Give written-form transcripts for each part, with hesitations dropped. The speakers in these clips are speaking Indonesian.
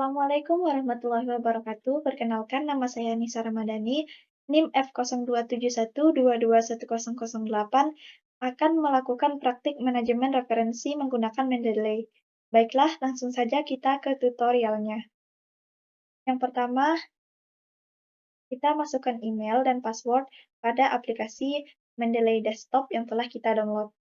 Assalamualaikum warahmatullahi wabarakatuh. Perkenalkan, nama saya Nisa Ramadhani, NIM F0271221008 akan melakukan praktik manajemen referensi menggunakan Mendeley. Baiklah, langsung saja kita ke tutorialnya. Yang pertama, kita masukkan email dan password pada aplikasi Mendeley Desktop yang telah kita download.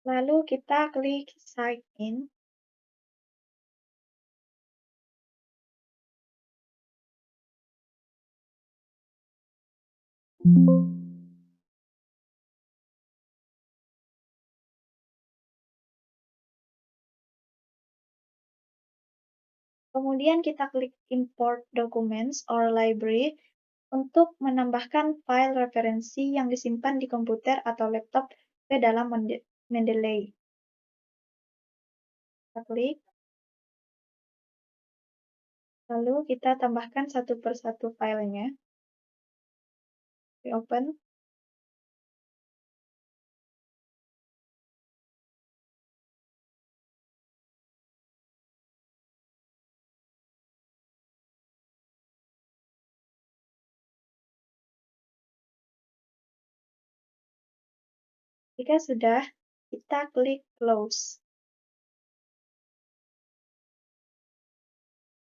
Lalu kita klik Sign In. Kemudian kita klik Import Documents or Library untuk menambahkan file referensi yang disimpan di komputer atau laptop ke dalam Mendeley. Kita klik, lalu kita tambahkan satu persatu filenya. Di open. Jika sudah, kita klik Close.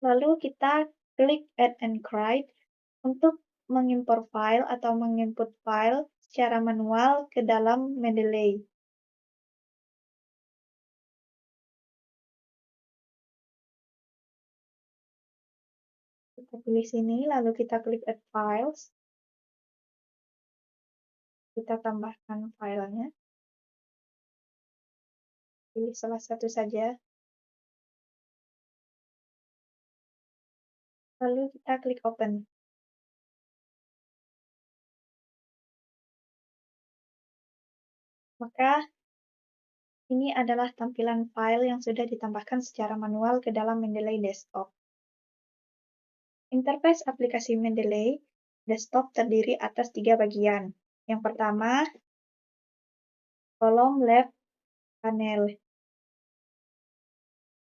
Lalu kita klik Add and Write untuk mengimpor file atau menginput file secara manual ke dalam Mendeley. Kita pilih sini, lalu kita klik Add Files. Kita tambahkan filenya. Pilih salah satu saja. Lalu kita klik Open. Maka, ini adalah tampilan file yang sudah ditambahkan secara manual ke dalam Mendeley Desktop. Interface aplikasi Mendeley Desktop terdiri atas 3 bagian. Yang pertama, kolom Left Panel,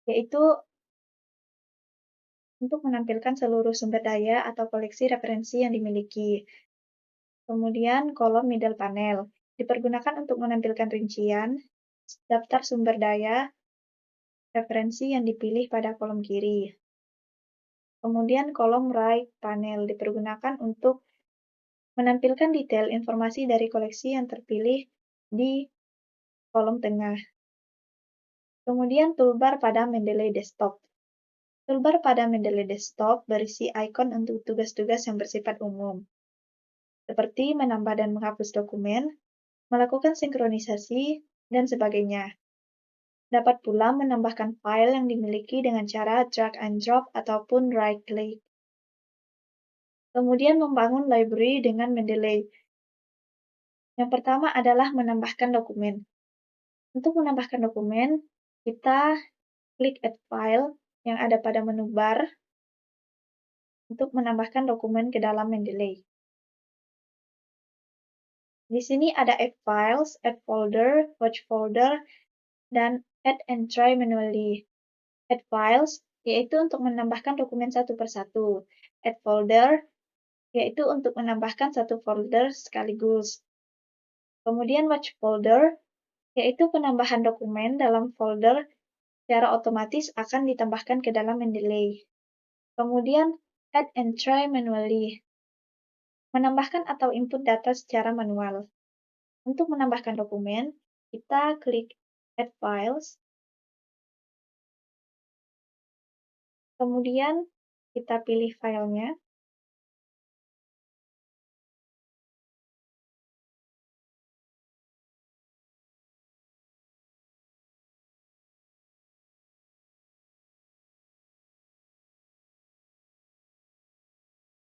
yaitu untuk menampilkan seluruh sumber daya atau koleksi referensi yang dimiliki. Kemudian, kolom Middle Panel, dipergunakan untuk menampilkan rincian, daftar sumber daya, referensi yang dipilih pada kolom kiri. Kemudian kolom Right Panel dipergunakan untuk menampilkan detail informasi dari koleksi yang terpilih di kolom tengah. Kemudian toolbar pada Mendeley Desktop. Toolbar pada Mendeley Desktop berisi ikon untuk tugas-tugas yang bersifat umum, seperti menambah dan menghapus dokumen, melakukan sinkronisasi, dan sebagainya. Dapat pula menambahkan file yang dimiliki dengan cara drag and drop ataupun right click. Kemudian membangun library dengan Mendeley. Yang pertama adalah menambahkan dokumen. Untuk menambahkan dokumen, kita klik Add File yang ada pada menu bar untuk menambahkan dokumen ke dalam Mendeley. Di sini ada Add Files, Add Folder, Watch Folder, dan Add and Try Manually. Add Files, yaitu untuk menambahkan dokumen satu persatu. Add Folder, yaitu untuk menambahkan satu folder sekaligus. Kemudian Watch Folder, yaitu penambahan dokumen dalam folder secara otomatis akan ditambahkan ke dalam Mendeley. Kemudian Add and Try Manually, menambahkan atau input data secara manual. Untuk menambahkan dokumen, kita klik Add Files, kemudian kita pilih filenya,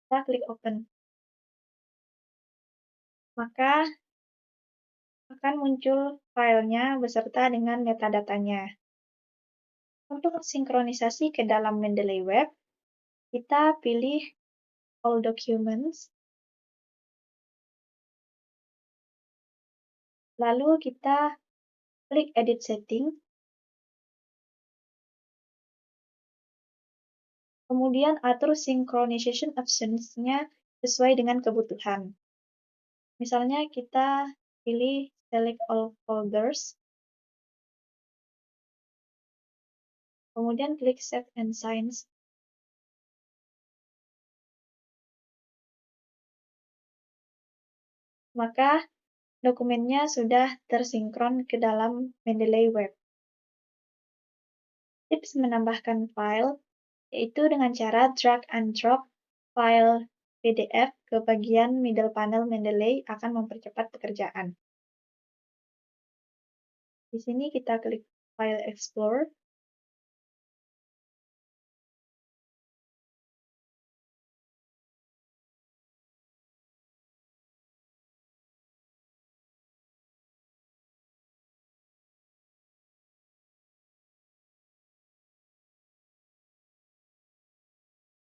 Kita klik open. Maka akan muncul filenya beserta dengan metadatanya. Untuk sinkronisasi ke dalam Mendeley Web, kita pilih All Documents, lalu kita klik Edit Setting, kemudian atur synchronization options-nya sesuai dengan kebutuhan. Misalnya kita pilih Select All Folders, kemudian klik Save and Signs. Maka dokumennya sudah tersinkron ke dalam Mendeley Web. Tips menambahkan file yaitu dengan cara drag and drop file PDF ke bagian middle panel Mendeley akan mempercepat pekerjaan. Di sini kita klik File Explorer,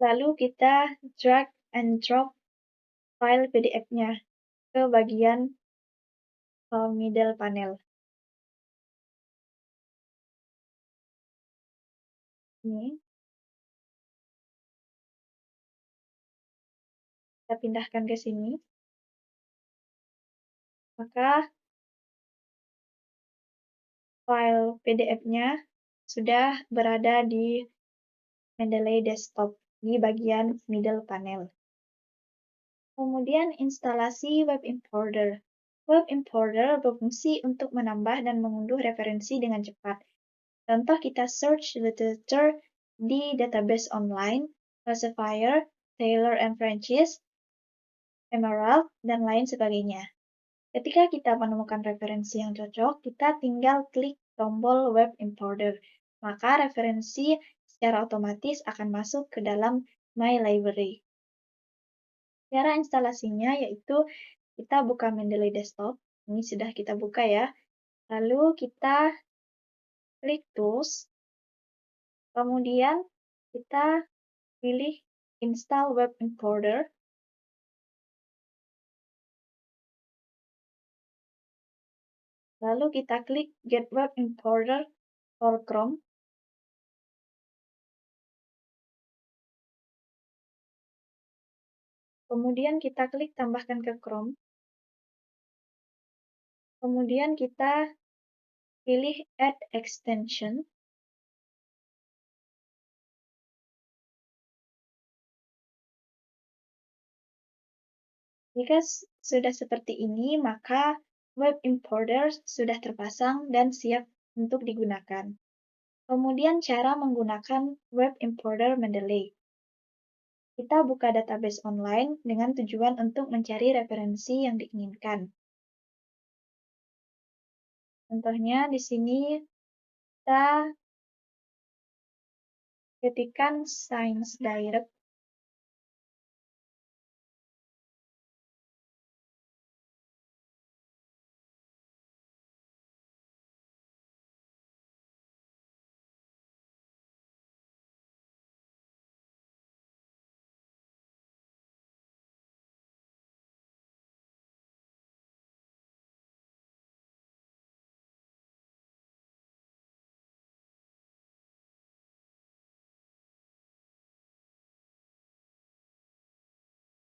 lalu kita drag and drop file PDF-nya ke bagian middle panel. Ini, kita pindahkan ke sini. Maka file PDF-nya sudah berada di Mendeley Desktop di bagian middle panel. Kemudian instalasi Web Importer. Web Importer berfungsi untuk menambah dan mengunduh referensi dengan cepat. Contoh kita search literature di database online, Elsevier, Taylor and Francis, Emerald, dan lain sebagainya. Ketika kita menemukan referensi yang cocok, kita tinggal klik tombol Web Importer. Maka referensi secara otomatis akan masuk ke dalam My Library. Cara instalasinya yaitu kita buka Mendeley Desktop. Ini sudah kita buka ya. Lalu kita klik Tools. Kemudian kita pilih Install Web Importer. Lalu kita klik Get Web Importer for Chrome. Kemudian kita klik tambahkan ke Chrome. Kemudian kita pilih Add Extension. Jika sudah seperti ini, maka Web Importer sudah terpasang dan siap untuk digunakan. Kemudian cara menggunakan Web Importer Mendeley. Kita buka database online dengan tujuan untuk mencari referensi yang diinginkan. Contohnya di sini kita ketikkan Science Direct.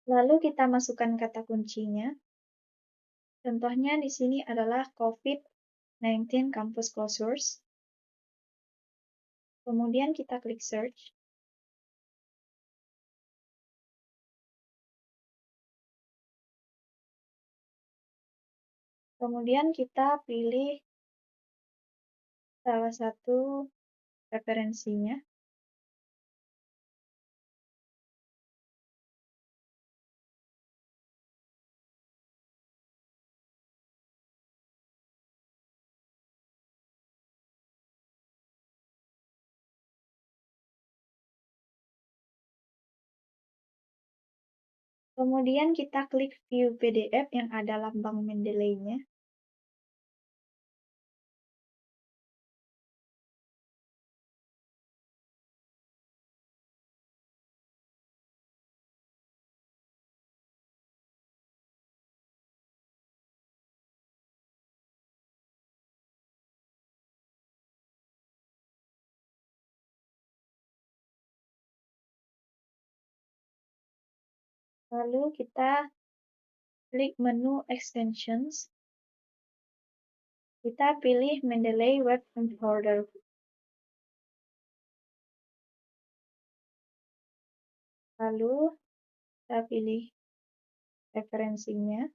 Lalu kita masukkan kata kuncinya. Contohnya di sini adalah COVID-19 Campus Closures. Kemudian kita klik Search. Kemudian kita pilih salah satu referensinya. Kemudian kita klik View PDF yang ada lambang Mendeley-nya. Lalu kita klik menu Extensions. Kita pilih Mendeley Web Encoder. Lalu kita pilih referensinya.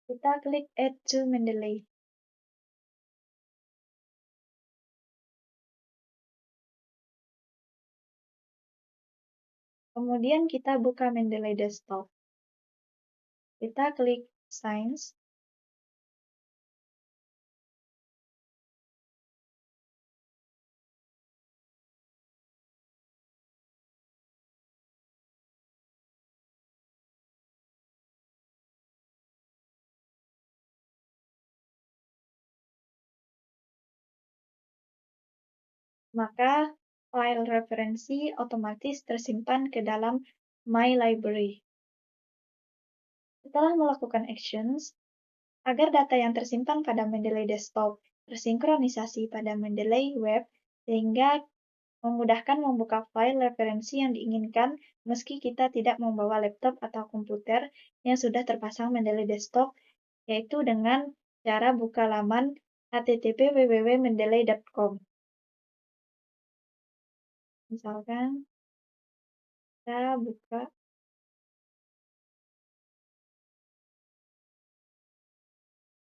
Kita klik Add to Mendeley. Kemudian kita buka Mendeley Desktop. Kita klik Science. Maka file referensi otomatis tersimpan ke dalam My Library. Setelah melakukan actions, agar data yang tersimpan pada Mendeley Desktop tersinkronisasi pada Mendeley Web, sehingga memudahkan membuka file referensi yang diinginkan meski kita tidak membawa laptop atau komputer yang sudah terpasang Mendeley Desktop, yaitu dengan cara buka laman http://www.mendeley.com. Misalkan kita buka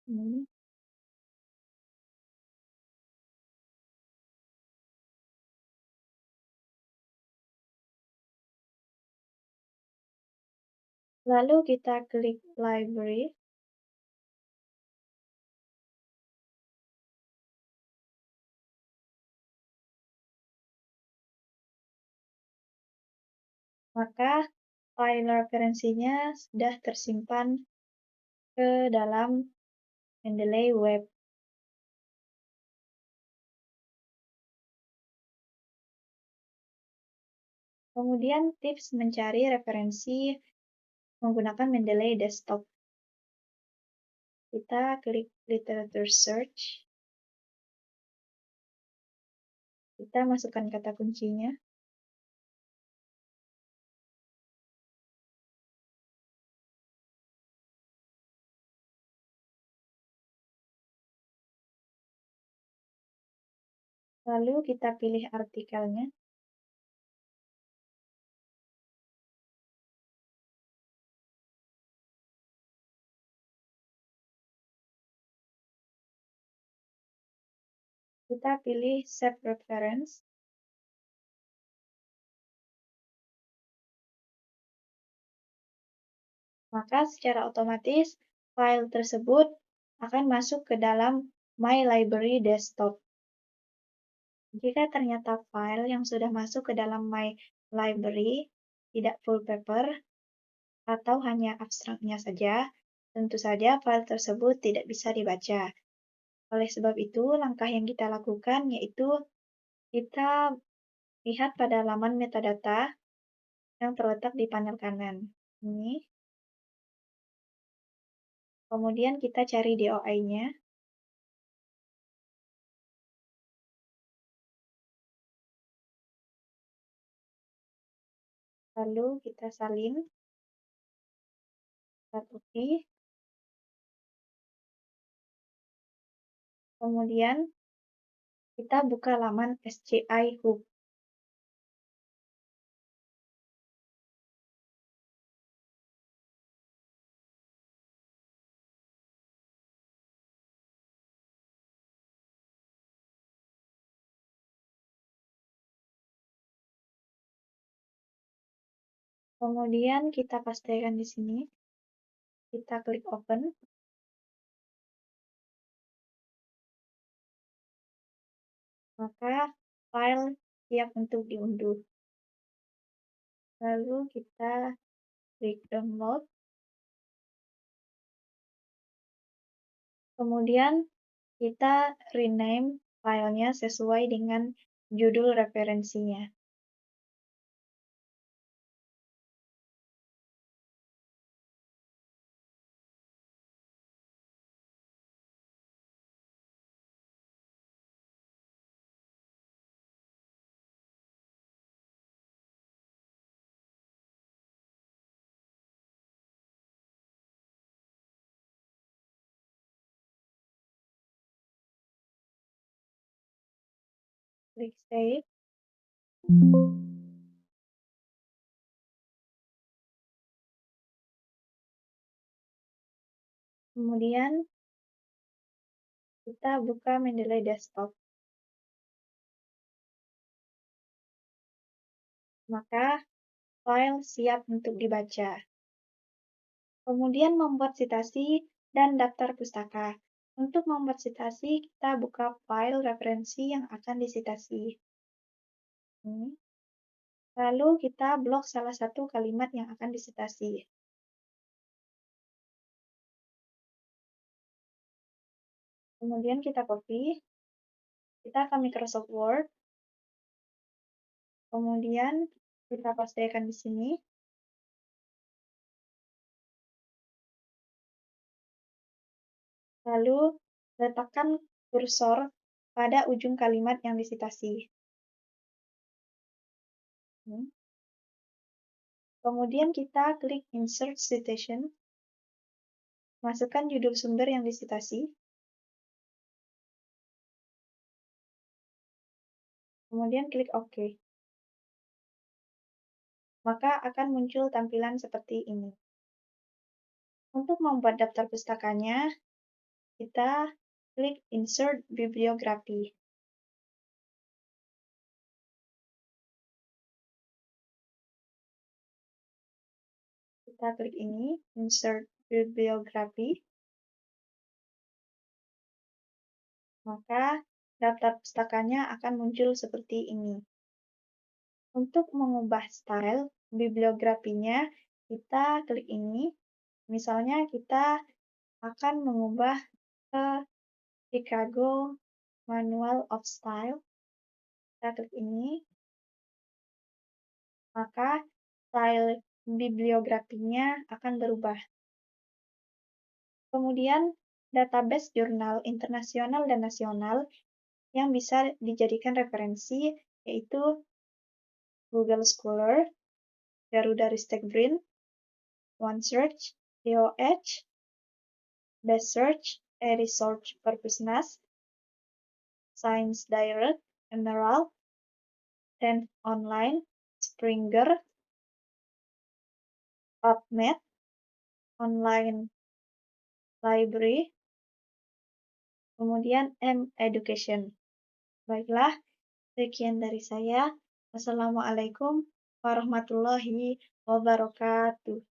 ini. Lalu kita klik Library. Maka file referensinya sudah tersimpan ke dalam Mendeley Web. Kemudian tips mencari referensi menggunakan Mendeley Desktop. Kita klik Literature Search. Kita masukkan kata kuncinya. Lalu kita pilih artikelnya. Kita pilih Save Reference. Maka secara otomatis file tersebut akan masuk ke dalam My Library Desktop. Jika ternyata file yang sudah masuk ke dalam My Library tidak full paper atau hanya abstraknya saja, tentu saja file tersebut tidak bisa dibaca. Oleh sebab itu, langkah yang kita lakukan yaitu kita lihat pada laman metadata yang terletak di panel kanan. Ini. Kemudian kita cari DOI-nya. Lalu kita salin. Kita copy. Kemudian kita buka laman SCI Hub. Kemudian kita pastekan di sini, kita klik open, maka file siap untuk diunduh. Lalu kita klik download, kemudian kita rename filenya sesuai dengan judul referensinya. Klik save. Kemudian kita buka Mendeley Desktop. Maka file siap untuk dibaca. Kemudian membuat citasi dan daftar pustaka. Untuk membuat citasi, kita buka file referensi yang akan disitasi. Lalu kita blok salah satu kalimat yang akan disitasi. Kemudian kita copy, kita ke Microsoft Word, kemudian kita pastekan di sini. Lalu letakkan kursor pada ujung kalimat yang disitasi. Kemudian kita klik Insert Citation, masukkan judul sumber yang disitasi, kemudian klik OK. Maka akan muncul tampilan seperti ini. Untuk membuat daftar pustakanya, kita klik Insert Bibliography. Kita klik ini, Insert Bibliography. Maka daftar pustakanya akan muncul seperti ini. Untuk mengubah style bibliografinya, kita klik ini. Misalnya kita akan mengubah ke Chicago Manual of Style. Kita klik ini. Maka style bibliografinya akan berubah. Kemudian, database jurnal internasional dan nasional yang bisa dijadikan referensi yaitu Google Scholar, Garuda Ristek Brin, OneSearch, DOH, Best Search, eResearch Perpusnas, Science Direct, Emerald, Tenth Online, Springer, PubMed, Online Library, kemudian M-Education. Baiklah, sekian dari saya. Wassalamualaikum warahmatullahi wabarakatuh.